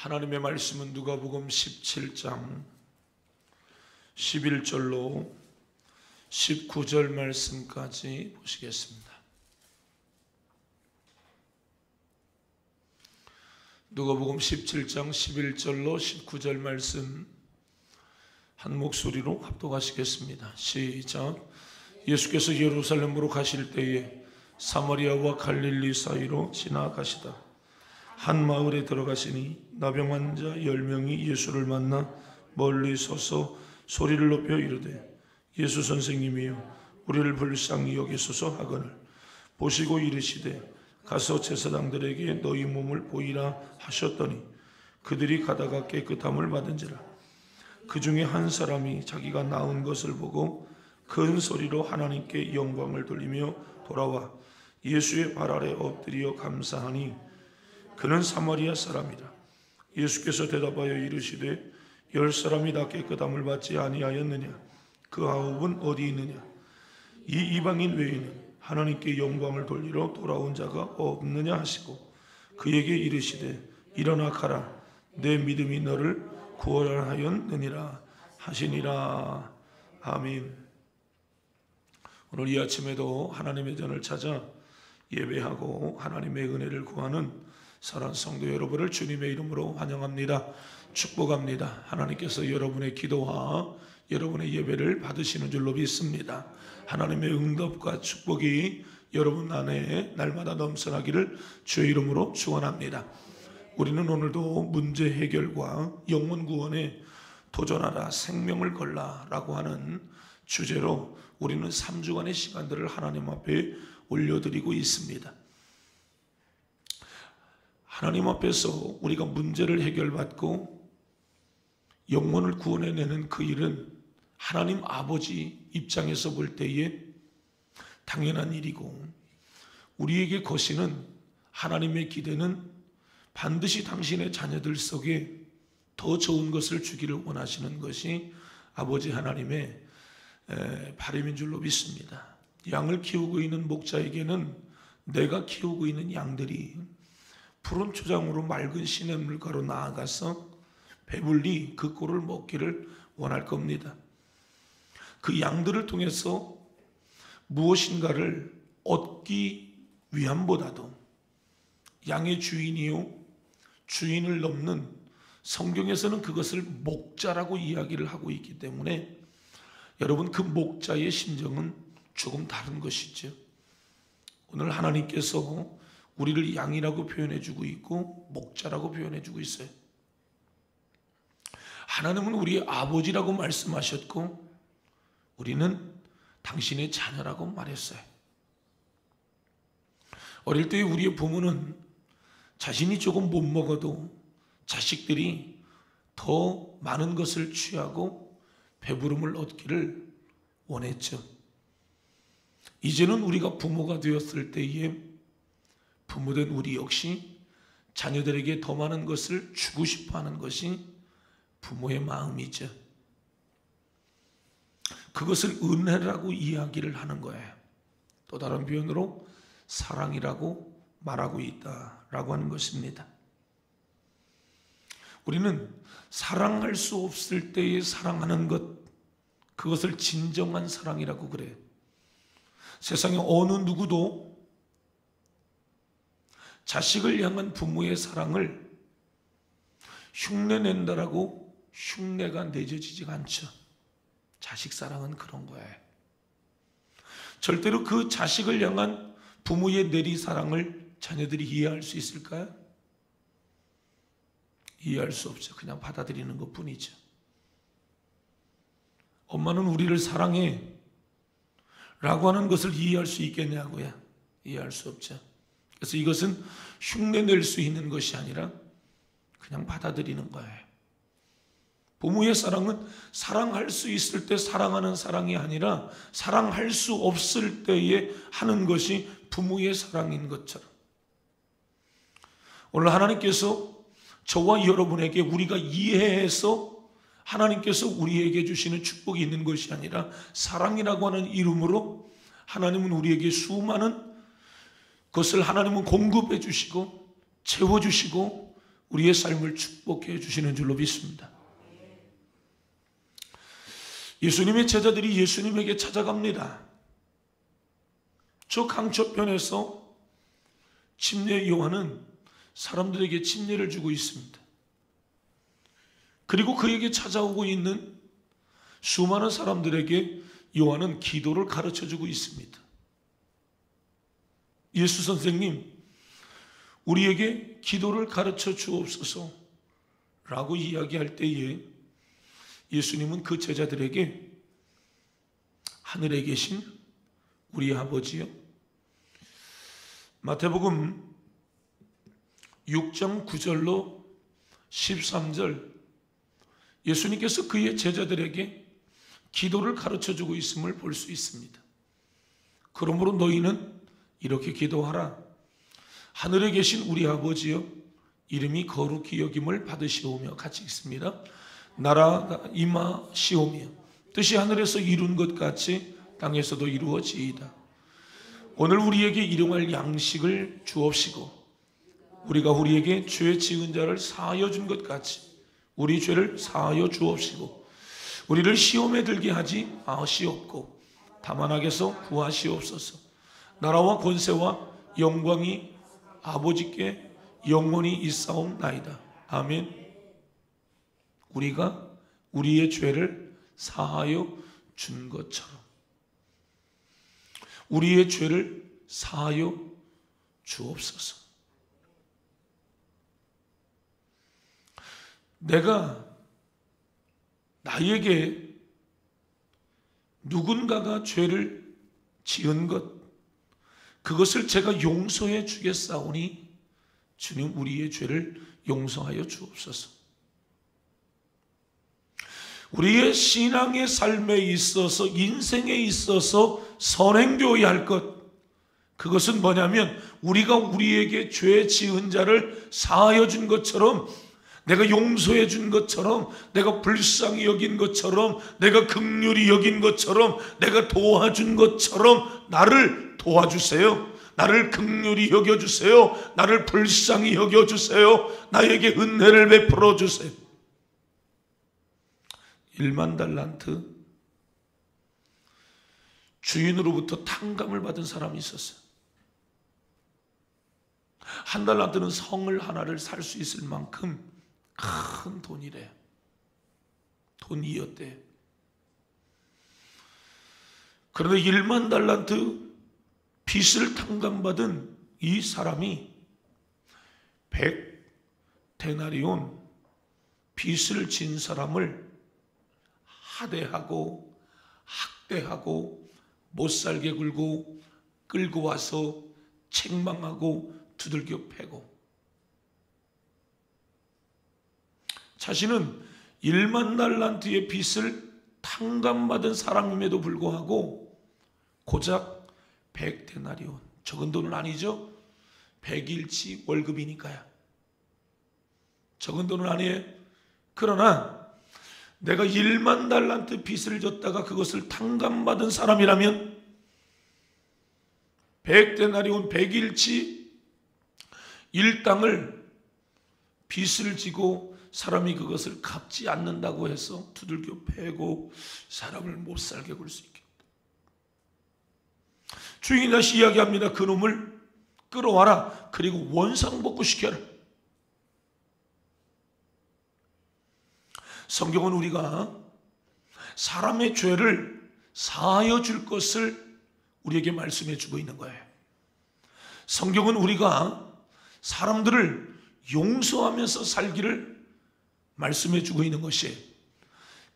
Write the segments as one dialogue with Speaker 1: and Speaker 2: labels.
Speaker 1: 하나님의 말씀은 누가복음 17장 11절로 19절 말씀까지 보시겠습니다. 누가복음 17장 11절로 19절 말씀 한 목소리로 합독하시겠습니다. 시작. 예수께서 예루살렘으로 가실 때에 사마리아와 갈릴리 사이로 지나가시다 한 마을에 들어가시니 나병 환자 10명이 예수를 만나 멀리 서서 소리를 높여 이르되 예수 선생님이여 우리를 불쌍히 여기소서 하거늘 보시고 이르시되 가서 제사장들에게 너희 몸을 보이라 하셨더니 그들이 가다가 깨끗함을 받은지라. 그 중에 한 사람이 자기가 나은 것을 보고 큰 소리로 하나님께 영광을 돌리며 돌아와 예수의 발 아래 엎드려 감사하니 그는 사마리아 사람이라. 예수께서 대답하여 이르시되 10사람이 다 깨끗함을 받지 아니하였느냐? 그 9은 어디 있느냐? 이 이방인 외에는 하나님께 영광을 돌리러 돌아온 자가 없느냐 하시고 그에게 이르시되 일어나 가라 내 믿음이 너를 구원하였느니라 하시니라. 아멘. 오늘 이 아침에도 하나님의 전을 찾아 예배하고 하나님의 은혜를 구하는 사랑하는 성도 여러분을 주님의 이름으로 환영합니다. 축복합니다. 하나님께서 여러분의 기도와 여러분의 예배를 받으시는 줄로 믿습니다. 하나님의 응답과 축복이 여러분 안에 날마다 넘쳐나기를 주의 이름으로 축원합니다. 우리는 오늘도 문제 해결과 영혼 구원에 도전하라 생명을 걸라 라고 하는 주제로 우리는 3주간의 시간들을 하나님 앞에 올려드리고 있습니다. 하나님 앞에서 우리가 문제를 해결받고 영혼을 구원해내는 그 일은 하나님 아버지 입장에서 볼 때에 당연한 일이고 우리에게 거시는 하나님의 기대는 반드시 당신의 자녀들 속에 더 좋은 것을 주기를 원하시는 것이 아버지 하나님의 바람인 줄로 믿습니다. 양을 키우고 있는 목자에게는 내가 키우고 있는 양들이 푸른 초장으로 맑은 시냇물가로 나아가서 배불리 그 꼴을 먹기를 원할 겁니다. 그 양들을 통해서 무엇인가를 얻기 위함보다도 양의 주인이요 주인을 넘는 성경에서는 그것을 목자라고 이야기를 하고 있기 때문에 여러분 그 목자의 심정은 조금 다른 것이죠. 오늘 하나님께서 우리를 양이라고 표현해주고 있고 목자라고 표현해주고 있어요. 하나님은 우리의 아버지라고 말씀하셨고 우리는 당신의 자녀라고 말했어요. 어릴 때 우리의 부모는 자신이 조금 못 먹어도 자식들이 더 많은 것을 취하고 배부름을 얻기를 원했죠. 이제는 우리가 부모가 되었을 때에 부모된 우리 역시 자녀들에게 더 많은 것을 주고 싶어하는 것이 부모의 마음이죠. 그것을 은혜라고 이야기를 하는 거예요. 또 다른 표현으로 사랑이라고 말하고 있다라고 하는 것입니다. 우리는 사랑할 수 없을 때에 사랑하는 것, 그것을 진정한 사랑이라고 그래요. 세상에 어느 누구도 자식을 향한 부모의 사랑을 흉내낸다라고 흉내가 내져지지가 않죠. 자식 사랑은 그런 거예요. 절대로 그 자식을 향한 부모의 내리사랑을 자녀들이 이해할 수 있을까요? 이해할 수 없죠. 그냥 받아들이는 것뿐이죠. 엄마는 우리를 사랑해 라고 하는 것을 이해할 수 있겠냐고요? 이해할 수 없죠. 그래서 이것은 흉내낼 수 있는 것이 아니라 그냥 받아들이는 거예요. 부모의 사랑은 사랑할 수 있을 때 사랑하는 사랑이 아니라 사랑할 수 없을 때에 하는 것이 부모의 사랑인 것처럼 오늘 하나님께서 저와 여러분에게 우리가 이해해서 하나님께서 우리에게 주시는 축복이 있는 것이 아니라 사랑이라고 하는 이름으로 하나님은 우리에게 수많은 것을 하나님은 공급해 주시고 채워주시고 우리의 삶을 축복해 주시는 줄로 믿습니다. 예수님의 제자들이 예수님에게 찾아갑니다. 저 강초편에서 침례 요한은 사람들에게 침례를 주고 있습니다. 그리고 그에게 찾아오고 있는 수많은 사람들에게 요한은 기도를 가르쳐주고 있습니다. 예수 선생님, 우리에게 기도를 가르쳐 주옵소서 라고 이야기할 때에 예수님은 그 제자들에게 하늘에 계신 우리 아버지요, 마태복음 6장 9절로 13절, 예수님께서 그의 제자들에게 기도를 가르쳐주고 있음을 볼 수 있습니다. 그러므로 너희는 이렇게 기도하라. 하늘에 계신 우리 아버지여, 이름이 거룩히 여김을 받으시오며, 같이 읽습니다. 나라가 임하시오며 뜻이 하늘에서 이룬 것 같이 땅에서도 이루어지이다. 오늘 우리에게 일용할 양식을 주옵시고, 우리가 우리에게 죄 지은 자를 사하여 준 것 같이 우리 죄를 사하여 주옵시고, 우리를 시험에 들게 하지 마시옵고 다만 악에서 구하시옵소서. 나라와 권세와 영광이 아버지께 영원히 있사옵나이다. 아멘. 우리가 우리의 죄를 사하여 준 것처럼 우리의 죄를 사하여 주옵소서. 내가 나에게 누군가가 죄를 지은 것, 그것을 제가 용서해 주겠사오니 주님 우리의 죄를 용서하여 주옵소서. 우리의 신앙의 삶에 있어서, 인생에 있어서 선행되어야 할 것, 그것은 뭐냐면 우리가 우리에게 죄 지은 자를 사하여 준 것처럼, 내가 용서해 준 것처럼, 내가 불쌍히 여긴 것처럼, 내가 긍휼히 여긴 것처럼, 내가 도와준 것처럼 나를 도와주세요. 나를 긍휼히 여겨주세요. 나를 불쌍히 여겨주세요. 나에게 은혜를 베풀어 주세요. 1만 달란트 주인으로부터 탕감을 받은 사람이 있었어요. 1달란트는 성을 하나를 살 수 있을 만큼 큰 돈이래. 돈이었대. 그런데 1만 달란트 빚을 탕감받은 이 사람이 100데나리온 빚을 진 사람을 하대하고 학대하고 못살게 굴고 끌고 와서 책망하고 두들겨 패고, 자신은 1만 달란트의 빚을 탕감받은 사람임에도 불구하고 고작 100데나리온, 적은 돈은 아니죠. 100일치 월급이니까요. 적은 돈은 아니에요. 그러나 내가 1만 달란트 빚을 졌다가 그것을 탕감받은 사람이라면 100데나리온 100일치 일당을 빚을 지고 사람이 그것을 갚지 않는다고 해서 두들겨 패고 사람을 못 살게 굴 수 있겠다. 주인이 다시 이야기합니다. 그놈을 끌어와라. 그리고 원상복구시켜라. 성경은 우리가 사람의 죄를 사하여 줄 것을 우리에게 말씀해 주고 있는 거예요. 성경은 우리가 사람들을 용서하면서 살기를 말씀해 주고 있는 것이,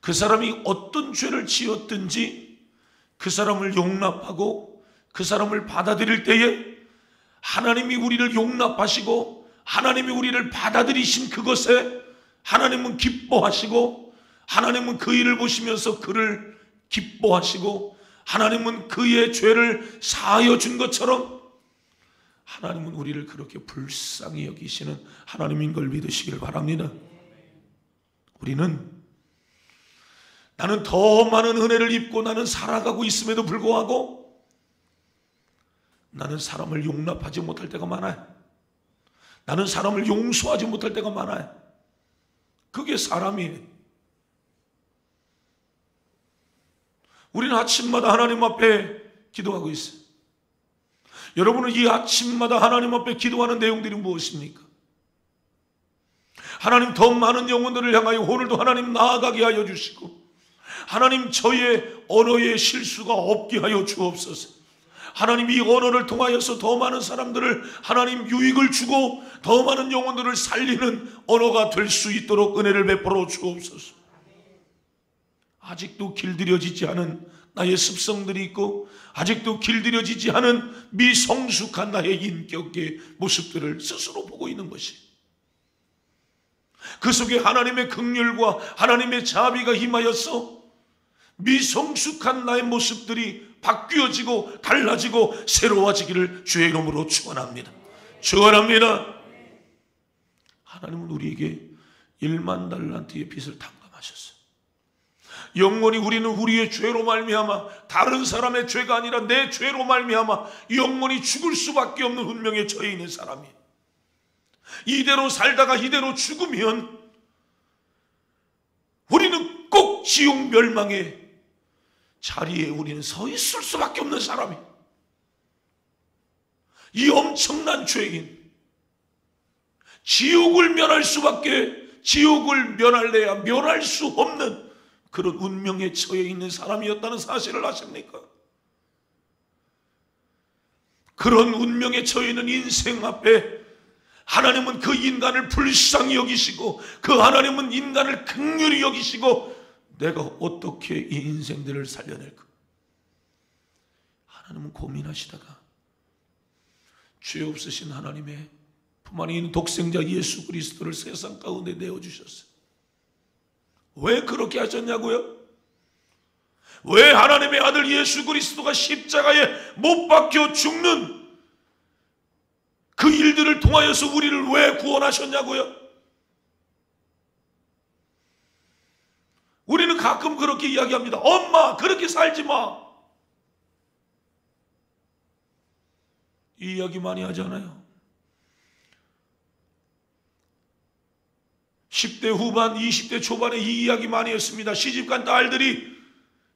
Speaker 1: 그 사람이 어떤 죄를 지었든지 그 사람을 용납하고 그 사람을 받아들일 때에 하나님이 우리를 용납하시고 하나님이 우리를 받아들이신 그것에 하나님은 기뻐하시고, 하나님은 그 일을 보시면서 그를 기뻐하시고, 하나님은 그의 죄를 사하여 준 것처럼 하나님은 우리를 그렇게 불쌍히 여기시는 하나님인 걸 믿으시길 바랍니다. 우리는 나는 더 많은 은혜를 입고 나는 살아가고 있음에도 불구하고 나는 사람을 용납하지 못할 때가 많아요. 나는 사람을 용서하지 못할 때가 많아요. 그게 사람이에요. 우리는 아침마다 하나님 앞에 기도하고 있어요. 여러분은 이 아침마다 하나님 앞에 기도하는 내용들이 무엇입니까? 하나님, 더 많은 영혼들을 향하여 오늘도 하나님 나아가게 하여 주시고, 하나님, 저의 언어에 실수가 없게 하여 주옵소서. 하나님, 이 언어를 통하여서 더 많은 사람들을 하나님 유익을 주고 더 많은 영혼들을 살리는 언어가 될 수 있도록 은혜를 베풀어 주옵소서. 아직도 길들여지지 않은 나의 습성들이 있고, 아직도 길들여지지 않은 미성숙한 나의 인격의 모습들을 스스로 보고 있는 것이, 그 속에 하나님의 긍휼과 하나님의 자비가 임하여서 미성숙한 나의 모습들이 바뀌어지고 달라지고 새로워지기를 주의 이름으로 축원합니다. 축원합니다. 하나님은 우리에게 1만 달란트의 빚을 탕감하셨어요. 영원히 우리는 우리의 죄로 말미암아, 다른 사람의 죄가 아니라 내 죄로 말미암아 영원히 죽을 수밖에 없는 운명에 처해 있는 사람이에요. 이대로 살다가 이대로 죽으면 우리는 꼭 지옥 멸망의 자리에 우리는 서 있을 수밖에 없는 사람이에요. 이 엄청난 죄인, 지옥을 면할 수밖에, 지옥을 면할래야 면할 수 없는 그런 운명에 처해 있는 사람이었다는 사실을 아십니까? 그런 운명에 처해 있는 인생 앞에 하나님은 그 인간을 불쌍히 여기시고, 그 하나님은 인간을 긍휼히 여기시고, 내가 어떻게 이 인생들을 살려낼까? 하나님은 고민하시다가 죄 없으신 하나님의 품 안에 있는 독생자 예수 그리스도를 세상 가운데 내어주셨어요. 왜 그렇게 하셨냐고요? 왜 하나님의 아들 예수 그리스도가 십자가에 못 박혀 죽는 그 일들을 통하여서 우리를 왜 구원하셨냐고요? 우리는 가끔 그렇게 이야기합니다. 엄마, 그렇게 살지 마. 이 이야기 많이 하잖아요. 10대 후반, 20대 초반에 이 이야기 많이 했습니다. 시집간 딸들이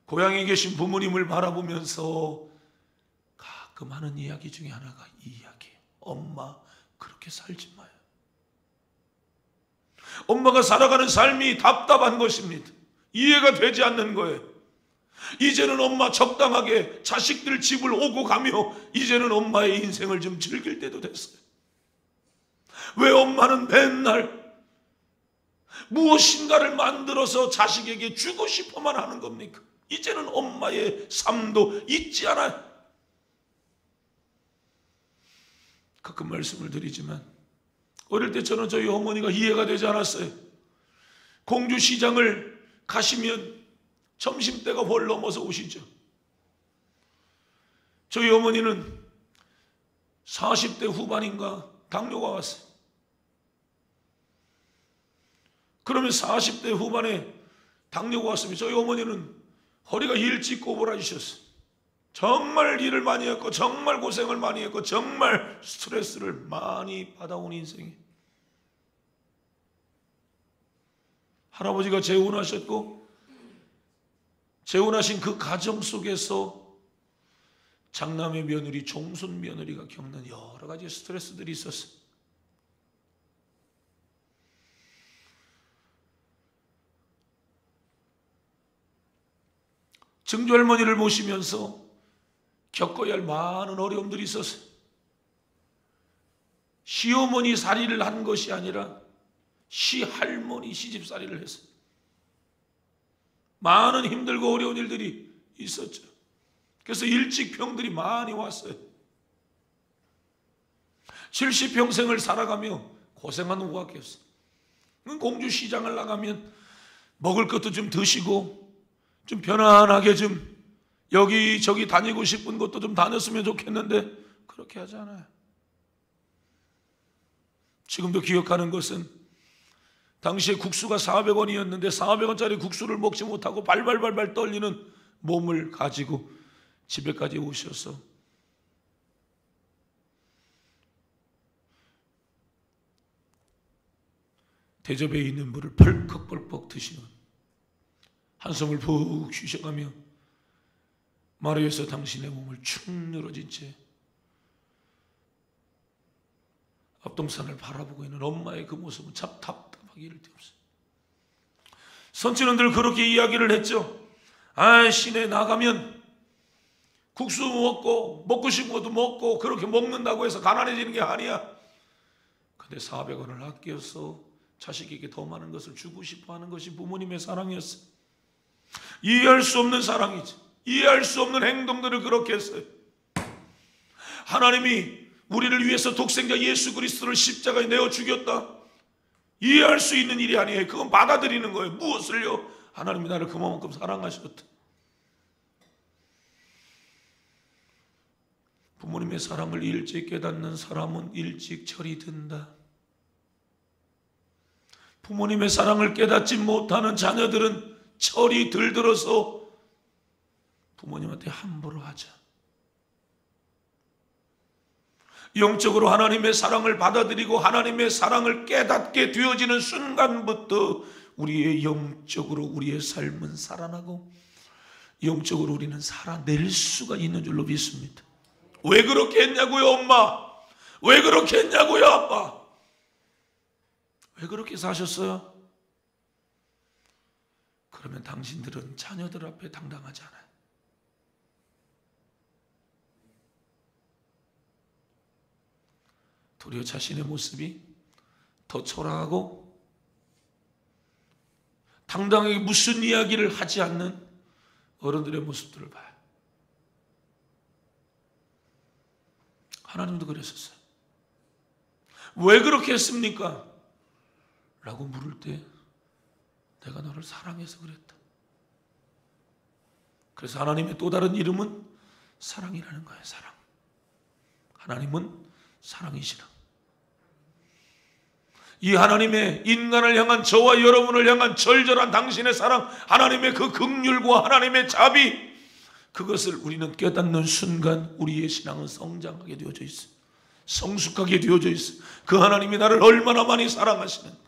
Speaker 1: 고향에 계신 부모님을 바라보면서 가끔 하는 이야기 중에 하나가 이 이야기예요. 엄마, 그렇게 살지 마요. 엄마가 살아가는 삶이 답답한 것입니다. 이해가 되지 않는 거예요. 이제는 엄마 적당하게 자식들 집을 오고 가며 이제는 엄마의 인생을 좀 즐길 때도 됐어요. 왜 엄마는 맨날 무엇인가를 만들어서 자식에게 주고 싶어만 하는 겁니까? 이제는 엄마의 삶도 있지 않아요. 가끔 말씀을 드리지만 어릴 때 저는 저희 어머니가 이해가 되지 않았어요. 공주시장을 가시면 점심때가 훨 넘어서 오시죠. 저희 어머니는 40대 후반인가 당뇨가 왔어요. 그러면 40대 후반에 당뇨가 왔으면 저희 어머니는 허리가 일찍 꼬부라지셨어요. 정말 일을 많이 했고 정말 고생을 많이 했고 정말 스트레스를 많이 받아온 인생이, 할아버지가 재혼하셨고 재혼하신 그 가정 속에서 장남의 며느리, 종손 며느리가 겪는 여러 가지 스트레스들이 있었어요. 증조할머니를 모시면서 겪어야 할 많은 어려움들이 있었어요. 시어머니 살이를 한 것이 아니라 시할머니 시집살이를 했어요. 많은 힘들고 어려운 일들이 있었죠. 그래서 일찍 병들이 많이 왔어요. 70평생을 살아가며 고생한 후밖에 없어요. 공주시장을 나가면 먹을 것도 좀 드시고 좀 편안하게 좀 여기저기 다니고 싶은 것도 좀 다녔으면 좋겠는데 그렇게 하지 않아요. 지금도 기억하는 것은 당시에 국수가 400원이었는데 400원짜리 국수를 먹지 못하고 발발발발 떨리는 몸을 가지고 집에까지 오셔서 대접에 있는 물을 벌컥벌컥 드시는, 한숨을 푹 쉬셔가며 마루에서 당신의 몸을 축 늘어진 채 앞동산을 바라보고 있는 엄마의 그 모습은 참 답답하기 이를 데 없어요. 선지는 늘 그렇게 이야기를 했죠. 시내 나가면 국수 먹고 싶은 것도 먹고 그렇게 먹는다고 해서 가난해지는 게 아니야. 근데 400원을 아껴서 자식에게 더 많은 것을 주고 싶어 하는 것이 부모님의 사랑이었어요. 이해할 수 없는 사랑이지. 이해할 수 없는 행동들을 그렇게 했어요. 하나님이 우리를 위해서 독생자 예수 그리스도를 십자가에 내어 죽였다. 이해할 수 있는 일이 아니에요. 그건 받아들이는 거예요. 무엇을요? 하나님이 나를 그만큼 사랑하셨다. 부모님의 사랑을 일찍 깨닫는 사람은 일찍 철이 든다. 부모님의 사랑을 깨닫지 못하는 자녀들은 철이 들들어서 부모님한테 함부로 하자. 영적으로 하나님의 사랑을 받아들이고 하나님의 사랑을 깨닫게 되어지는 순간부터 우리의 영적으로 우리의 삶은 살아나고 영적으로 우리는 살아낼 수가 있는 줄로 믿습니다. 왜 그렇게 했냐고요, 엄마? 왜 그렇게 했냐고요, 아빠? 왜 그렇게 사셨어요? 그러면 당신들은 자녀들 앞에 당당하지 않아요. 도리어 자신의 모습이 더 초라하고 당당하게 무슨 이야기를 하지 않는 어른들의 모습들을 봐요. 하나님도 그랬었어요. 왜 그렇게 했습니까? 라고 물을 때 내가 너를 사랑해서 그랬다. 그래서 하나님의 또 다른 이름은 사랑이라는 거예요. 사랑. 하나님은 사랑이시라. 이 하나님의 인간을 향한, 저와 여러분을 향한 절절한 당신의 사랑, 하나님의 그 긍휼과 하나님의 자비, 그것을 우리는 깨닫는 순간 우리의 신앙은 성장하게 되어져 있어요. 성숙하게 되어져 있어요. 그 하나님이 나를 얼마나 많이 사랑하시는가.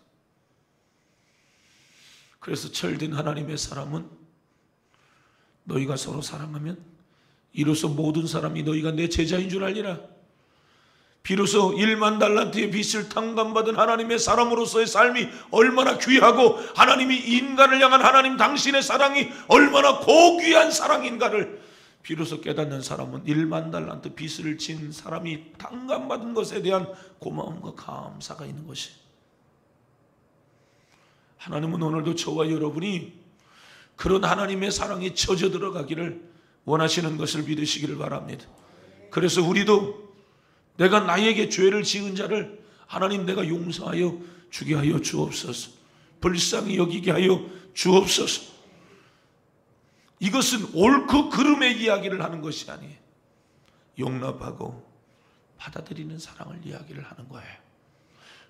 Speaker 1: 그래서 철든 하나님의 사람은 너희가 서로 사랑하면 이로써 모든 사람이 너희가 내 제자인 줄 알리라. 비로소 1만 달란트의 빚을 탕감받은 하나님의 사람으로서의 삶이 얼마나 귀하고 하나님이 인간을 향한 하나님 당신의 사랑이 얼마나 고귀한 사랑인가를 비로소 깨닫는 사람은 1만 달란트 빚을 진 사람이 탕감받은 것에 대한 고마움과 감사가 있는 것이. 하나님은 오늘도 저와 여러분이 그런 하나님의 사랑에 젖어 들어가기를 원하시는 것을 믿으시기를 바랍니다. 그래서 우리도 내가 나에게 죄를 지은 자를 하나님 내가 용서하여 주게 하여 주옵소서. 불쌍히 여기게 하여 주옵소서. 이것은 옳고 그름의 이야기를 하는 것이 아니에요. 용납하고 받아들이는 사랑을 이야기를 하는 거예요.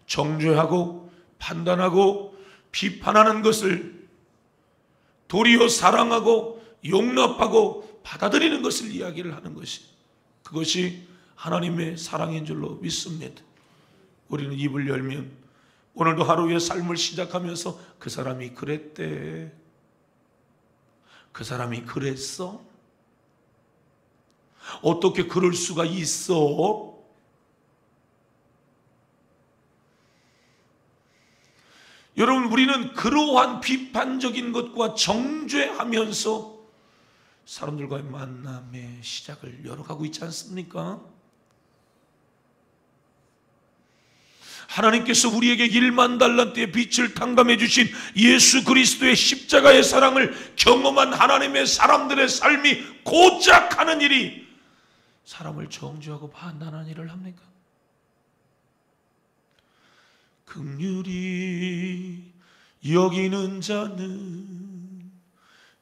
Speaker 1: 정죄하고 판단하고 비판하는 것을 도리어 사랑하고 용납하고 받아들이는 것을 이야기를 하는 것이, 그것이 하나님의 사랑인 줄로 믿습니다. 우리는 입을 열면 오늘도 하루의 삶을 시작하면서 그 사람이 그랬대, 그 사람이 그랬어, 어떻게 그럴 수가 있어? 여러분, 우리는 그러한 비판적인 것과 정죄하면서 사람들과의 만남의 시작을 열어가고 있지 않습니까? 하나님께서 우리에게 1만 달란트의 빚을 탕감해 주신 예수 그리스도의 십자가의 사랑을 경험한 하나님의 사람들의 삶이 고작 하는 일이 사람을 정죄하고 판단하는 일을 합니까? 긍휼히 여기는 자는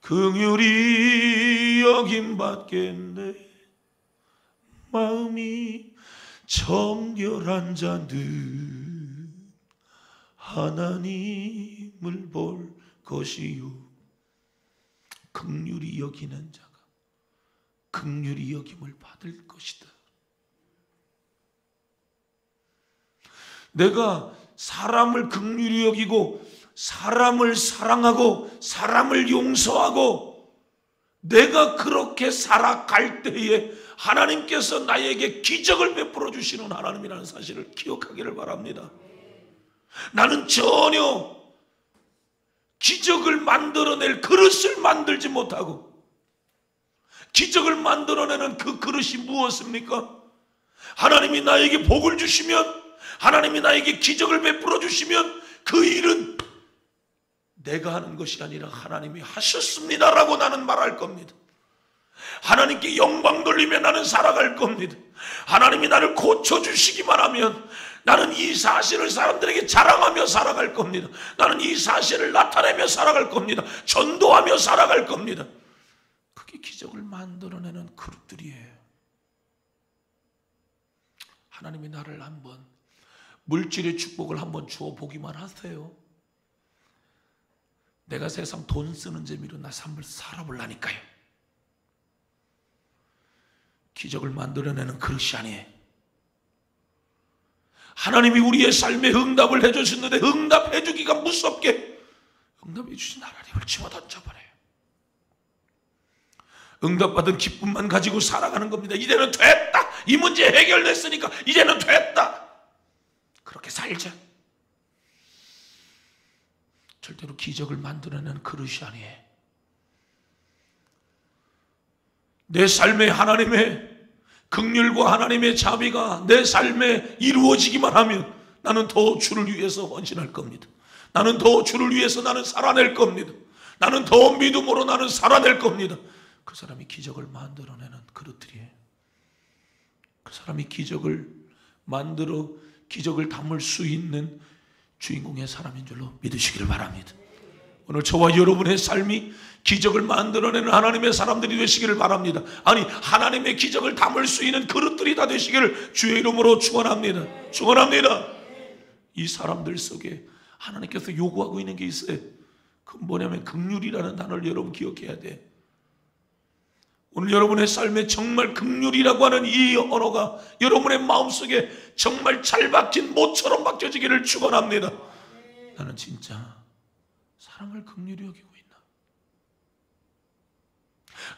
Speaker 1: 긍휼히 여김받겠네. 마음이 정결한 자는 하나님을 볼 것이요. 긍휼히 여기는 자가 긍휼히 여김을 받을 것이다. 내가 사람을 긍휼히 여기고 사람을 사랑하고 사람을 용서하고 내가 그렇게 살아갈 때에 하나님께서 나에게 기적을 베풀어 주시는 하나님이라는 사실을 기억하기를 바랍니다. 나는 전혀 기적을 만들어낼 그릇을 만들지 못하고, 기적을 만들어내는 그 그릇이 무엇입니까? 하나님이 나에게 복을 주시면, 하나님이 나에게 기적을 베풀어 주시면 그 일은 내가 하는 것이 아니라 하나님이 하셨습니다라고 나는 말할 겁니다. 하나님께 영광 돌리며 나는 살아갈 겁니다. 하나님이 나를 고쳐주시기만 하면 나는 이 사실을 사람들에게 자랑하며 살아갈 겁니다. 나는 이 사실을 나타내며 살아갈 겁니다. 전도하며 살아갈 겁니다. 그게 기적을 만들어내는 그릇들이에요. 하나님이 나를 한번 물질의 축복을 한번 주어 보기만 하세요. 내가 세상 돈 쓰는 재미로 나 삶을 살아보려니까요. 기적을 만들어내는 그릇이 아니에요. 하나님이 우리의 삶에 응답을 해주셨는데 응답해주기가 무섭게 응답해 주신 하나님을 집어 던져버려요. 응답받은 기쁨만 가지고 살아가는 겁니다. 이제는 됐다. 이 문제 해결됐으니까 이제는 됐다. 그렇게 살자. 절대로 기적을 만들어내는 그릇이 아니에요. 내 삶에 하나님의 긍휼과 하나님의 자비가 내 삶에 이루어지기만 하면 나는 더 주를 위해서 헌신할 겁니다. 나는 더 주를 위해서 나는 살아낼 겁니다. 나는 더 믿음으로 나는 살아낼 겁니다. 그 사람이 기적을 만들어내는 그릇들이에요. 그 사람이 기적을 만들어 기적을 담을 수 있는 주인공의 사람인 줄로 믿으시기를 바랍니다. 오늘 저와 여러분의 삶이 기적을 만들어내는 하나님의 사람들이 되시기를 바랍니다. 아니, 하나님의 기적을 담을 수 있는 그릇들이 다 되시기를 주의 이름으로 축원합니다. 축원합니다. 이 사람들 속에 하나님께서 요구하고 있는 게 있어요. 그건 뭐냐면 긍휼이라는 단어를 여러분 기억해야 돼. 오늘 여러분의 삶에 정말 긍휼이라고 하는 이 언어가 여러분의 마음속에 정말 잘 박힌 못처럼 박혀지기를 축원합니다. 나는 진짜 사람을 긍휼히 여기고 있나?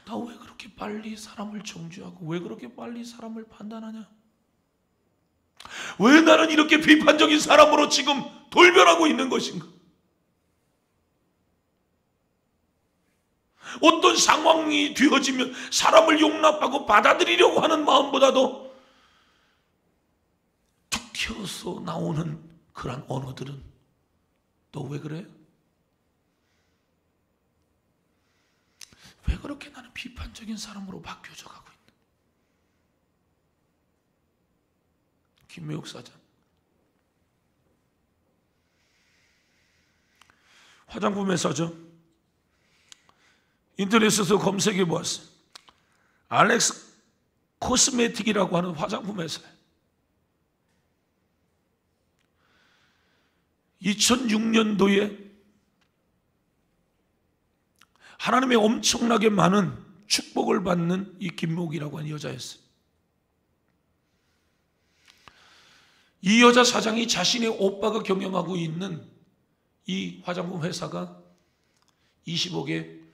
Speaker 1: 나 왜 그렇게 빨리 사람을 정죄하고 왜 그렇게 빨리 사람을 판단하냐? 왜 나는 이렇게 비판적인 사람으로 지금 돌변하고 있는 것인가? 어떤 상황이 되어지면 사람을 용납하고 받아들이려고 하는 마음보다도 툭 튀어서 나오는 그런 언어들은 너 왜 그래? 왜 그렇게 나는 비판적인 사람으로 바뀌어져 가고 있나? 김매욱 사장, 화장품 회사죠. 인터넷에서 검색해 보았어요. 알렉스 코스메틱이라고 하는 화장품 회사예요. 2006년도에 하나님의 엄청나게 많은 축복을 받는 이 김목이라고 하는 여자였어요. 이 여자 사장이 자신의 오빠가 경영하고 있는 이 화장품 회사가 20억의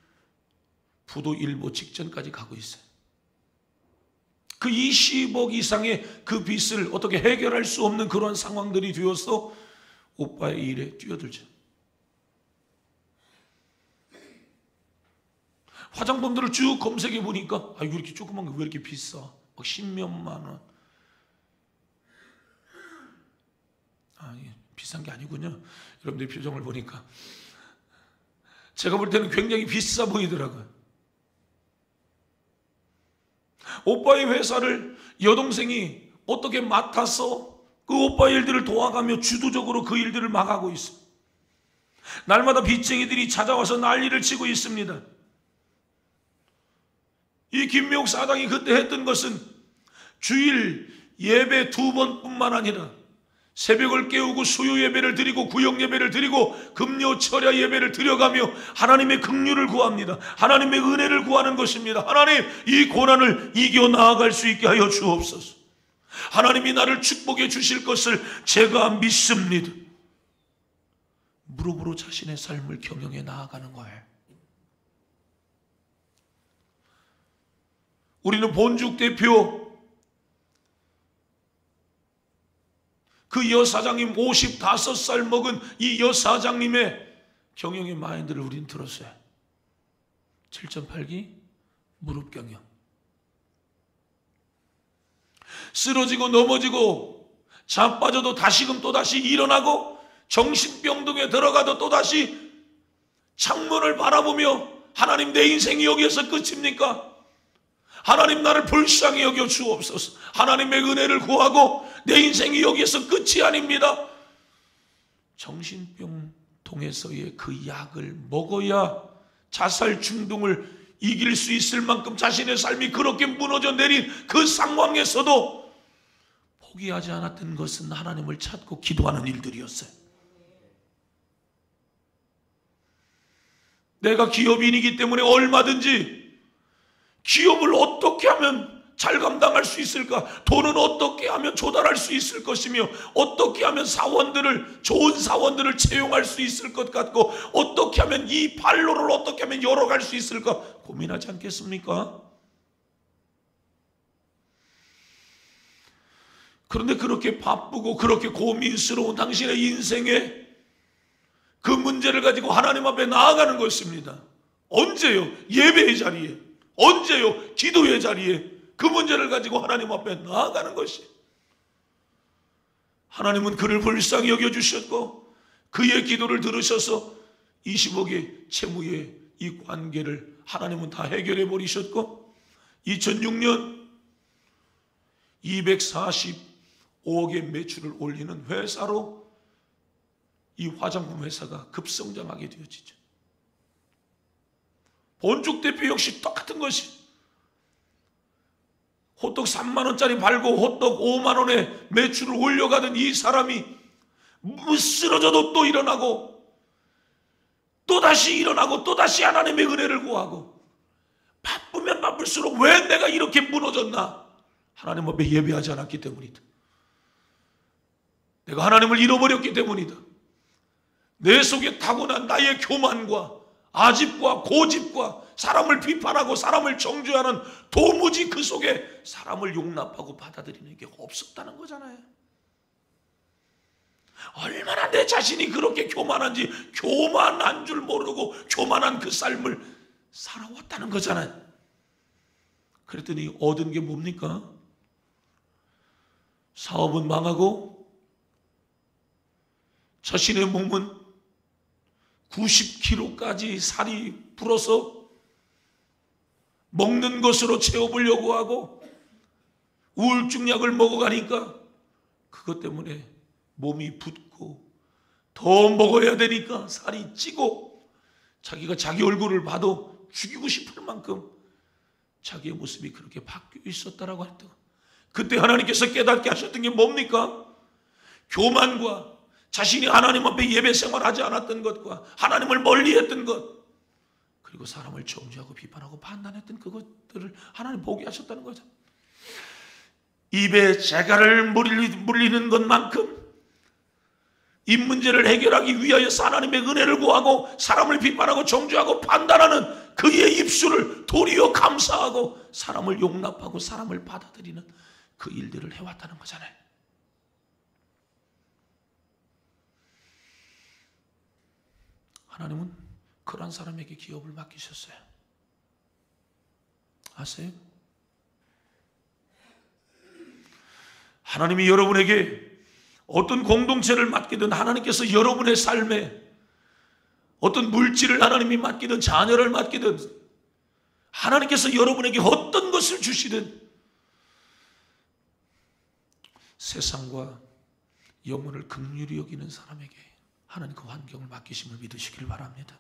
Speaker 1: 부도 일보 직전까지 가고 있어요. 그 20억 이상의 그 빚을 어떻게 해결할 수 없는 그런 상황들이 되어서 오빠의 일에 뛰어들죠. 화장품들을 쭉 검색해 보니까 아이고 이렇게 조그만 게 왜 이렇게 비싸? 막 10몇만 원. 비싼 게 아니군요. 여러분들 표정을 보니까 제가 볼 때는 굉장히 비싸 보이더라고요. 오빠의 회사를 여동생이 어떻게 맡아서 그 오빠의 일들을 도와가며 주도적으로 그 일들을 막아가고 있어요. 날마다 빚쟁이들이 찾아와서 난리를 치고 있습니다. 이 김매욱 사장이 그때 했던 것은 주일 예배 2번뿐만 아니라 새벽을 깨우고 수요 예배를 드리고 구역 예배를 드리고 금요 철야 예배를 드려가며 하나님의 긍휼을 구합니다. 하나님의 은혜를 구하는 것입니다. 하나님, 이 고난을 이겨 나아갈 수 있게 하여 주옵소서. 하나님이 나를 축복해 주실 것을 제가 믿습니다. 무릎으로 자신의 삶을 경영해 나아가는 거예요. 우리는 본죽 대표 그 여사장님 55살 먹은 이 여사장님의 경영의 마인드를 우리는 들었어요. 7.8기 무릎 경영. 쓰러지고 넘어지고 자빠져도 다시금 또다시 일어나고 정신병동에 들어가도 또다시 창문을 바라보며 하나님 내 인생이 여기에서 끝입니까? 하나님 나를 불쌍히 여겨 주옵소서. 하나님의 은혜를 구하고 내 인생이 여기에서 끝이 아닙니다. 정신병동에서의 그 약을 먹어야 자살 충동을 이길 수 있을 만큼 자신의 삶이 그렇게 무너져 내린 그 상황에서도 포기하지 않았던 것은 하나님을 찾고 기도하는 일들이었어요. 내가 기업인이기 때문에 얼마든지 기업을 어떻게 하면 잘 감당할 수 있을까? 돈은 어떻게 하면 조달할 수 있을 것이며 어떻게 하면 좋은 사원들을 채용할 수 있을 것 같고 어떻게 하면 이 발로를 어떻게 하면 열어갈 수 있을까? 고민하지 않겠습니까? 그런데 그렇게 바쁘고 그렇게 고민스러운 당신의 인생에 그 문제를 가지고 하나님 앞에 나아가는 것입니다. 언제요? 예배의 자리에. 언제요? 기도의 자리에 그 문제를 가지고 하나님 앞에 나아가는 것이. 하나님은 그를 불쌍히 여겨주셨고 그의 기도를 들으셔서 20억의 채무의 이 관계를 하나님은 다 해결해 버리셨고 2006년 245억의 매출을 올리는 회사로 이 화장품 회사가 급성장하게 되어지죠. 본죽 대표 역시 똑같은 것이 호떡 3만 원짜리 팔고 호떡 5만 원에 매출을 올려가던 이 사람이 쓰러져도 또 일어나고 또다시 일어나고 또다시 하나님의 은혜를 구하고 바쁘면 바쁠수록 왜 내가 이렇게 무너졌나? 하나님 앞에 예배하지 않았기 때문이다. 내가 하나님을 잃어버렸기 때문이다. 내 속에 타고난 나의 교만과 아집과 고집과 사람을 비판하고 사람을 정죄하는 도무지 그 속에 사람을 용납하고 받아들이는 게 없었다는 거잖아요. 얼마나 내 자신이 그렇게 교만한지 교만한 줄 모르고 교만한 그 삶을 살아왔다는 거잖아요. 그랬더니 얻은 게 뭡니까? 사업은 망하고 자신의 몸은 90kg까지 살이 불어서 먹는 것으로 채워보려고 하고 우울증 약을 먹어가니까 그것 때문에 몸이 붓고 더 먹어야 되니까 살이 찌고 자기가 자기 얼굴을 봐도 죽이고 싶을 만큼 자기의 모습이 그렇게 바뀌어 있었다라고 했다. 그때 하나님께서 깨닫게 하셨던 게 뭡니까? 교만과 자신이 하나님 앞에 예배 생활하지 않았던 것과 하나님을 멀리했던 것 그리고 사람을 정죄하고 비판하고 판단했던 그것들을 하나님 보게 하셨다는 거죠. 입에 재갈을 물리는 것만큼 이 문제를 해결하기 위하여서 하나님의 은혜를 구하고 사람을 비판하고 정죄하고 판단하는 그의 입술을 도리어 감사하고 사람을 용납하고 사람을 받아들이는 그 일들을 해왔다는 거잖아요. 하나님은 그런 사람에게 기업을 맡기셨어요. 아세요? 하나님이 여러분에게 어떤 공동체를 맡기든 하나님께서 여러분의 삶에 어떤 물질을 하나님이 맡기든 자녀를 맡기든 하나님께서 여러분에게 어떤 것을 주시든 세상과 영혼을 긍휼히 여기는 사람에게 하나님 그 환경을 맡기심을 믿으시길 바랍니다.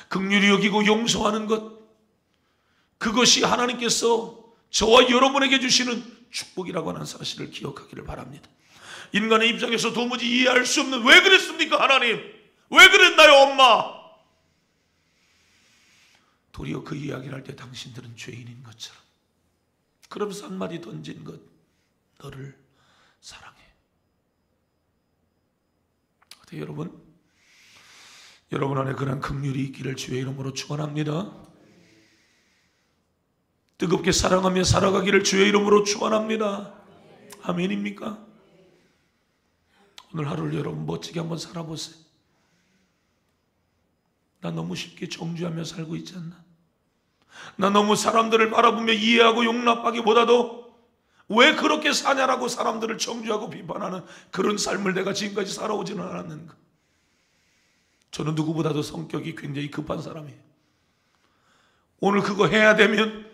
Speaker 1: 긍휼히 여기고 용서하는 것 그것이 하나님께서 저와 여러분에게 주시는 축복이라고 하는 사실을 기억하기를 바랍니다. 인간의 입장에서 도무지 이해할 수 없는 왜 그랬습니까 하나님? 왜 그랬나요 엄마? 도리어 그 이야기를 할 때 당신들은 죄인인 것처럼 그러면서 한마디 던진 것 너를 사랑해. 같아요. 여러분 안에 그런 긍휼이 있기를 주의 이름으로 축원합니다. 뜨겁게 사랑하며 살아가기를 주의 이름으로 축원합니다. 아멘입니까? 오늘 하루를 여러분 멋지게 한번 살아보세요. 나 너무 쉽게 정죄하며 살고 있지 않나? 나 너무 사람들을 바라보며 이해하고 용납하기보다도 왜 그렇게 사냐라고 사람들을 정죄하고 비판하는 그런 삶을 내가 지금까지 살아오지는 않았는가? 저는 누구보다도 성격이 굉장히 급한 사람이에요. 오늘 그거 해야 되면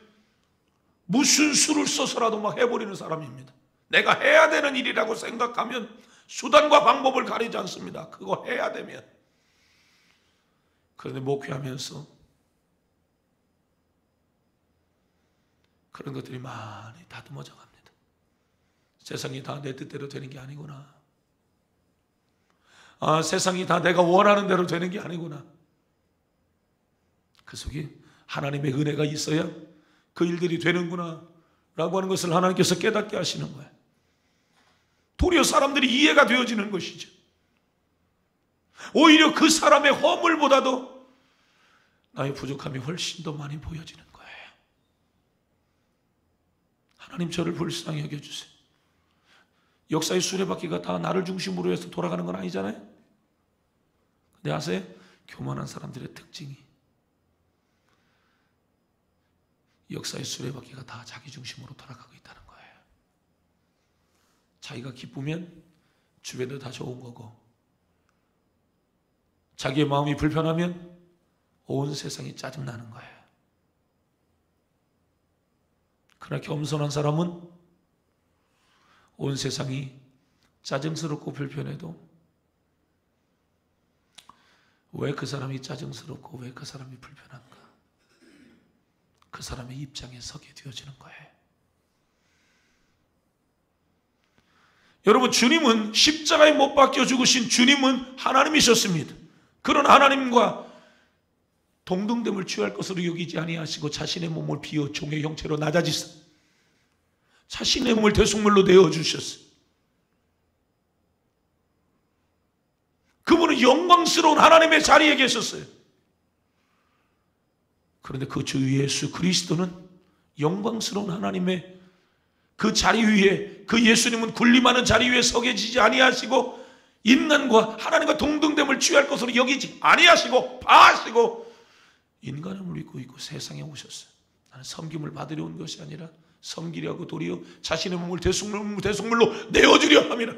Speaker 1: 무슨 수를 써서라도 막 해버리는 사람입니다. 내가 해야 되는 일이라고 생각하면 수단과 방법을 가리지 않습니다. 그거 해야 되면. 그런데 목회하면서 그런 것들이 많이 다듬어져 갑니다. 세상이 다 내 뜻대로 되는 게 아니구나. 세상이 다 내가 원하는 대로 되는 게 아니구나. 그 속에 하나님의 은혜가 있어야 그 일들이 되는구나 라고 하는 것을 하나님께서 깨닫게 하시는 거예요. 도리어 사람들이 이해가 되어지는 것이죠. 오히려 그 사람의 허물보다도 나의 부족함이 훨씬 더 많이 보여지는 거예요. 하나님 저를 불쌍히 여겨주세요. 역사의 수레바퀴가 다 나를 중심으로 해서 돌아가는 건 아니잖아요. 근데 아세요? 교만한 사람들의 특징이 역사의 수레바퀴가 다 자기 중심으로 돌아가고 있다는 거예요. 자기가 기쁘면 주변도 다 좋은 거고, 자기의 마음이 불편하면 온 세상이 짜증나는 거예요. 그러나 겸손한 사람은 온 세상이 짜증스럽고 불편해도 왜 그 사람이 짜증스럽고 왜 그 사람이 불편한가? 그 사람의 입장에 서게 되어지는 거예요. 여러분, 주님은 십자가에 못 박혀 죽으신 주님은 하나님이셨습니다. 그런 하나님과 동등됨을 취할 것으로 여기지 아니하시고 자신의 몸을 비어 종의 형체로 낮아지사 자신의 몸을 대속물로 내어주셨어요. 그분은 영광스러운 하나님의 자리에 계셨어요. 그런데 그 주 예수 그리스도는 영광스러운 하나님의 그 자리 위에, 그 예수님은 군림하는 자리 위에 서게 지지 아니하시고 인간과 하나님과 동등됨을 취할 것으로 여기지 아니하시고 파하시고 인간을 입고 있고 세상에 오셨어요. 나는 섬김을 받으려 온 것이 아니라 섬기려 하고 도리어 자신의 몸을 대속물로 내어주려 함이라.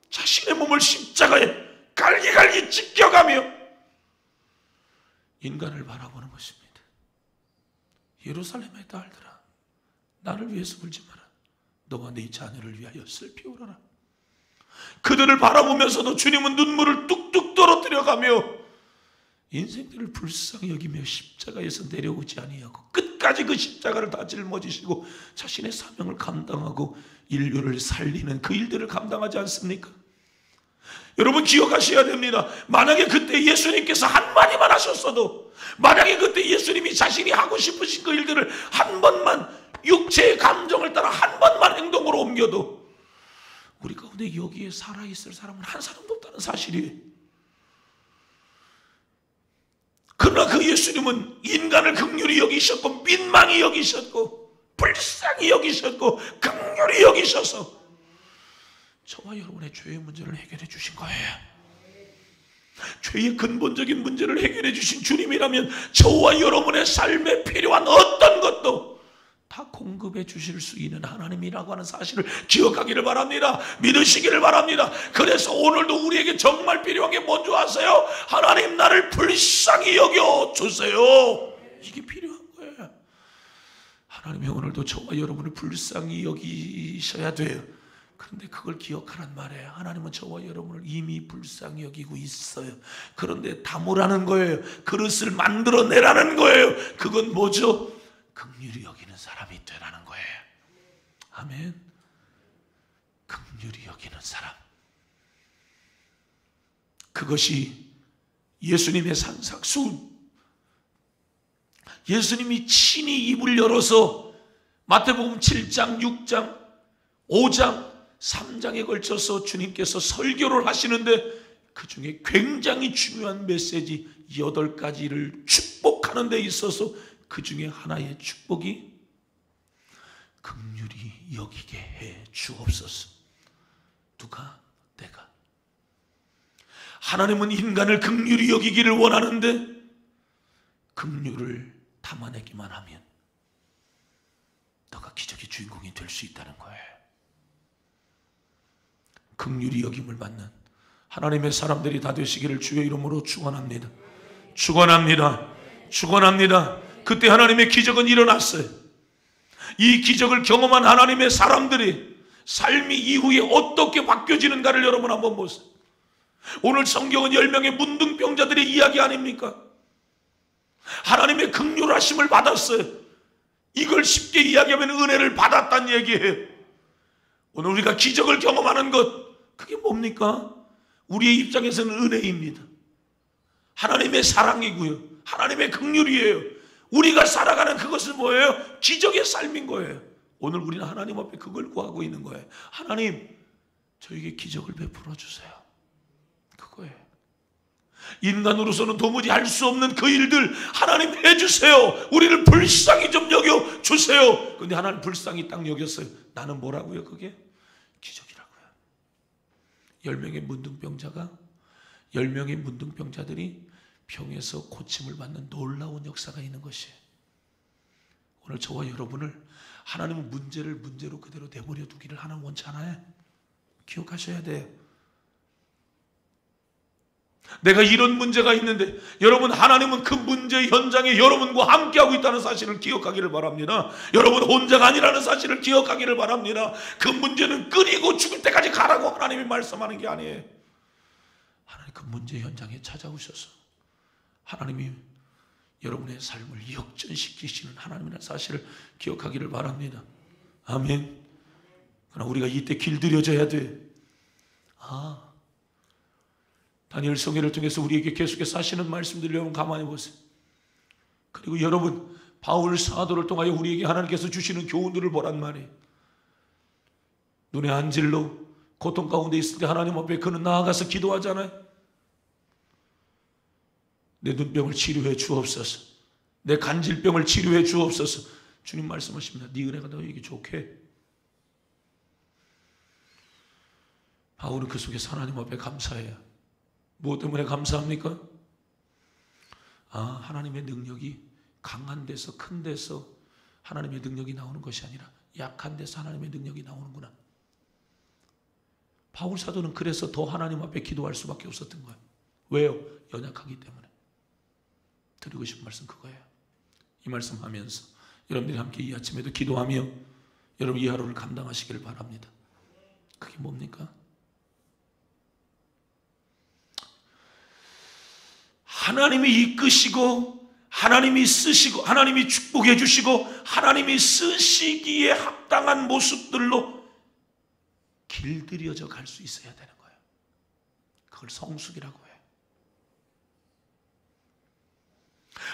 Speaker 1: 자신의 몸을 십자가에 갈기갈기 찢겨가며 인간을 바라보는 것입니다. 예루살렘의 딸들아, 나를 위해서 울지 마라. 너와 네 자녀를 위하여 슬피 울어라. 그들을 바라보면서도 주님은 눈물을 뚝뚝 떨어뜨려가며 인생들을 불쌍히 여기며 십자가에서 내려오지 아니하고 끝까지 그 십자가를 다 짊어지시고 자신의 사명을 감당하고 인류를 살리는 그 일들을 감당하지 않습니까? 여러분 기억하셔야 됩니다. 만약에 그때 예수님께서 한마디만 하셨어도, 만약에 그때 예수님이 자신이 하고 싶으신 그 일들을 한 번만 육체의 감정을 따라 한 번만 행동으로 옮겨도 우리 가운데 여기에 살아있을 사람은 한 사람도 없다는 사실이에요. 그러나 그 예수님은 인간을 긍휼히 여기셨고 민망히 여기셨고 불쌍히 여기셨고 긍휼히 여기셔서 저와 여러분의 죄의 문제를 해결해 주신 거예요. 죄의 근본적인 문제를 해결해 주신 주님이라면 저와 여러분의 삶에 필요한 어떤 것도 다 공급해 주실 수 있는 하나님이라고 하는 사실을 기억하기를 바랍니다. 믿으시기를 바랍니다. 그래서 오늘도 우리에게 정말 필요한 게 뭔지 아세요? 하나님 나를 불쌍히 여겨주세요. 이게 필요한 거예요. 하나님이 오늘도 저와 여러분을 불쌍히 여기셔야 돼요. 그런데 그걸 기억하란 말이에요. 하나님은 저와 여러분을 이미 불쌍히 여기고 있어요. 그런데 담으라는 거예요. 그릇을 만들어내라는 거예요. 그건 뭐죠? 긍휼히 여기는 사람이 되라는 거예요. 아멘. 긍휼히 여기는 사람. 그것이 예수님의 산삭수. 예수님이 친히 입을 열어서 마태복음 7장, 6장, 5장 3장에 걸쳐서 주님께서 설교를 하시는데 그 중에 굉장히 중요한 메시지 8가지를 축복하는 데 있어서 그 중에 하나의 축복이 긍휼히 여기게 해 주옵소서. 누가? 내가. 하나님은 인간을 긍휼히 여기기를 원하는데 긍휼을 담아내기만 하면 너가 기적의 주인공이 될 수 있다는 거예요. 긍휼히 여김을 받는 하나님의 사람들이 다 되시기를 주의 이름으로 축원합니다. 축원합니다. 축원합니다. 그때 하나님의 기적은 일어났어요. 이 기적을 경험한 하나님의 사람들이 삶이 이후에 어떻게 바뀌어지는가를 여러분 한번 보세요. 오늘 성경은 10명의 문둥병자들의 이야기 아닙니까? 하나님의 긍휼하심을 받았어요. 이걸 쉽게 이야기하면 은혜를 받았다는 얘기예요. 오늘 우리가 기적을 경험하는 것, 그게 뭡니까? 우리의 입장에서는 은혜입니다. 하나님의 사랑이고요, 하나님의 긍휼이에요. 우리가 살아가는 그것은 뭐예요? 기적의 삶인 거예요. 오늘 우리는 하나님 앞에 그걸 구하고 있는 거예요. 하나님, 저에게 기적을 베풀어 주세요. 그거예요. 인간으로서는 도무지 할 수 없는 그 일들 하나님 해주세요. 우리를 불쌍히 좀 여겨주세요. 그런데 하나님 불쌍히 딱 여겼어요. 나는 뭐라고요? 그게 기적이라고요. 10명의 문둥병자가 10명의 문둥병자들이 병에서 고침을 받는 놀라운 역사가 있는 것이에요. 오늘 저와 여러분을 하나님은 문제를 문제로 그대로 내버려 두기를 하나님 원치 않아요. 기억하셔야 돼요. 내가 이런 문제가 있는데 여러분, 하나님은 그 문제 현장에 여러분과 함께하고 있다는 사실을 기억하기를 바랍니다. 여러분 혼자가 아니라는 사실을 기억하기를 바랍니다. 그 문제는 끓이고 죽을 때까지 가라고 하나님이 말씀하는 게 아니에요. 하나님 그 문제 현장에 찾아오셔서 하나님이 여러분의 삶을 역전시키시는 하나님이라는 사실을 기억하기를 바랍니다. 아멘. 그러나 우리가 이때 길들여져야 돼. 다니엘 성회를 통해서 우리에게 계속해서 하시는 말씀들 여러분 가만히 보세요. 그리고 여러분, 바울 사도를 통하여 우리에게 하나님께서 주시는 교훈들을 보란 말이에요. 눈에 안질로 고통 가운데 있을 때 하나님 앞에 그는 나아가서 기도하잖아요. 내 눈병을 치료해 주옵소서. 내 간질병을 치료해 주옵소서. 주님 말씀하십니다. 네 은혜가 너에게 좋게. 바울은 그 속에서 하나님 앞에 감사해요. 무엇 때문에 감사합니까? 하나님의 능력이 강한 데서, 큰 데서 하나님의 능력이 나오는 것이 아니라 약한 데서 하나님의 능력이 나오는구나. 바울 사도는 그래서 더 하나님 앞에 기도할 수밖에 없었던 거예요. 왜요? 연약하기 때문에. 드리고 싶은 말씀 그거예요. 이 말씀 하면서 여러분들이 함께 이 아침에도 기도하며 여러분 이 하루를 감당하시기를 바랍니다. 그게 뭡니까? 하나님이 이끄시고 하나님이 쓰시고 하나님이 축복해 주시고 하나님이 쓰시기에 합당한 모습들로 길들여져 갈 수 있어야 되는 거예요. 그걸 성숙이라고 해요.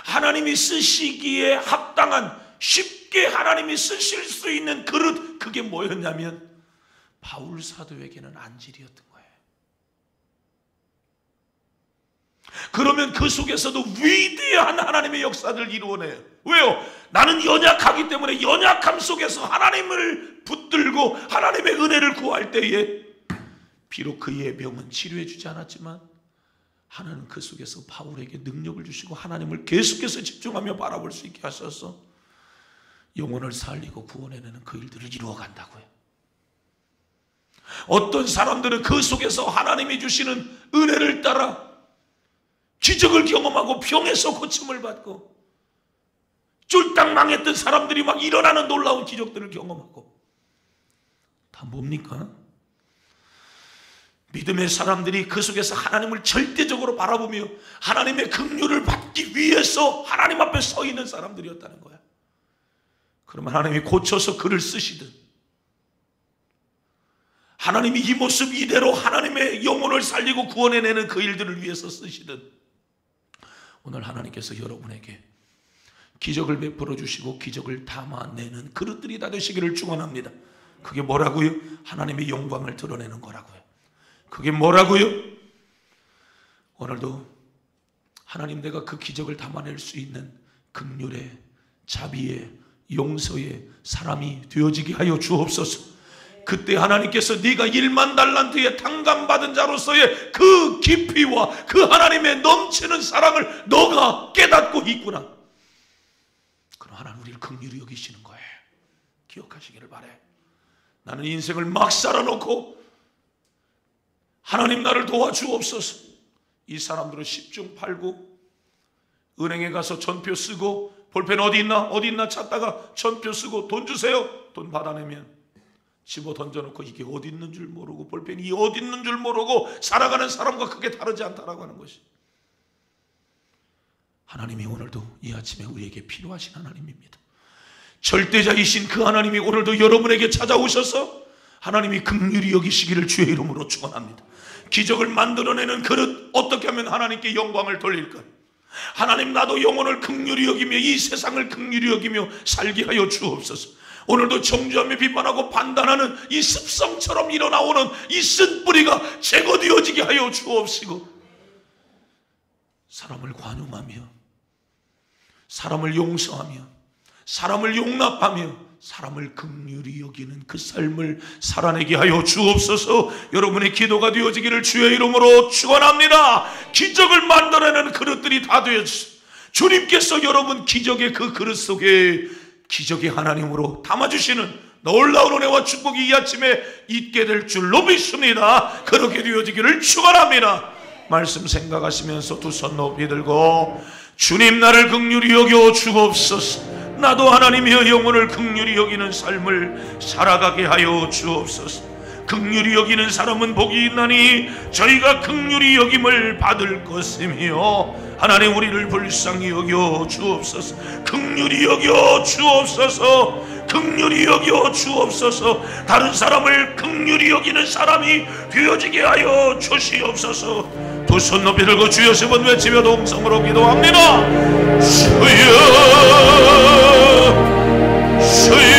Speaker 1: 하나님이 쓰시기에 합당한, 쉽게 하나님이 쓰실 수 있는 그릇, 그게 뭐였냐면 바울 사도에게는 안질이었던 거예요. 그러면 그 속에서도 위대한 하나님의 역사를 이루어내요. 왜요? 나는 연약하기 때문에 연약함 속에서 하나님을 붙들고 하나님의 은혜를 구할 때에 비록 그의 병은 치료해 주지 않았지만 하나님은 그 속에서 바울에게 능력을 주시고 하나님을 계속해서 집중하며 바라볼 수 있게 하셔서 영혼을 살리고 구원해내는 그 일들을 이루어간다고요. 어떤 사람들은 그 속에서 하나님이 주시는 은혜를 따라 기적을 경험하고 병에서 고침을 받고 쫄딱 망했던 사람들이 막 일어나는 놀라운 기적들을 경험하고, 다 뭡니까? 믿음의 사람들이 그 속에서 하나님을 절대적으로 바라보며 하나님의 긍휼을 받기 위해서 하나님 앞에 서 있는 사람들이었다는 거야. 그러면 하나님이 고쳐서 글을 쓰시든 하나님이 이 모습 이대로 하나님의 영혼을 살리고 구원해내는 그 일들을 위해서 쓰시든 오늘 하나님께서 여러분에게 기적을 베풀어 주시고 기적을 담아내는 그릇들이 다 되시기를 축원합니다. 그게 뭐라고요? 하나님의 영광을 드러내는 거라고요. 그게 뭐라고요? 오늘도 하나님, 내가 그 기적을 담아낼 수 있는 긍휼의, 자비의, 용서의 사람이 되어지게 하여 주옵소서. 그때 하나님께서 네가 1만 달란트의 탕감받은 자로서의 그 깊이와 그 하나님의 넘치는 사랑을 너가 깨닫고 있구나. 그럼 하나님 우리를 긍휼히 여기시는 거예요. 기억하시기를 바래. 나는 인생을 막 살아놓고 하나님 나를 도와주옵소서. 이 사람들은 10중 8구 은행에 가서 전표 쓰고 볼펜 어디 있나 찾다가 전표 쓰고 돈 주세요. 돈 받아내면 집어 던져놓고 이게 어디 있는 줄 모르고 볼펜이 어디 있는 줄 모르고 살아가는 사람과 크게 다르지 않다라고 하는 것이, 하나님이 오늘도 이 아침에 우리에게 필요하신 하나님입니다. 절대자이신 그 하나님이 오늘도 여러분에게 찾아오셔서 하나님이 긍휼히 여기시기를 주의 이름으로 축원합니다. 기적을 만들어내는 그릇, 어떻게 하면 하나님께 영광을 돌릴까? 하나님, 나도 영혼을 긍휼히 여기며 이 세상을 긍휼히 여기며 살게 하여 주옵소서. 오늘도 정죄하며 비판하고 판단하는 이 습성처럼 일어나오는 이 쓴뿌리가 제거되어지게 하여 주옵시고, 사람을 관용하며 사람을 용서하며 사람을 용납하며 사람을 긍휼히 여기는 그 삶을 살아내게 하여 주옵소서. 여러분의 기도가 되어지기를 주의 이름으로 축원합니다. 기적을 만들어내는 그릇들이 다 되어주세요. 주님께서 여러분 기적의 그 그릇 속에 기적의 하나님으로 담아주시는 놀라운 은혜와 축복이 이 아침에 있게 될 줄로 믿습니다. 그렇게 되어지기를 축원합니다. 말씀 생각하시면서 두 손 높이 들고, 주님 나를 긍휼히 여겨 주옵소서. 나도 하나님의 영혼을 긍휼히 여기는 삶을 살아가게 하여 주옵소서. 긍휼히 여기는 사람은 복이 있나니 저희가 긍휼히 여김을 받을 것이며, 하나님 우리를 불쌍히 여겨 주옵소서. 긍휼히 여겨 주옵소서. 긍휼히 여겨 주옵소서. 다른 사람을 긍휼히 여기는 사람이 되어지게 하여 주시옵소서. 두 손 높이 들고 주여 세 번 외치며 동성으로 기도합니다. 주여, 주여.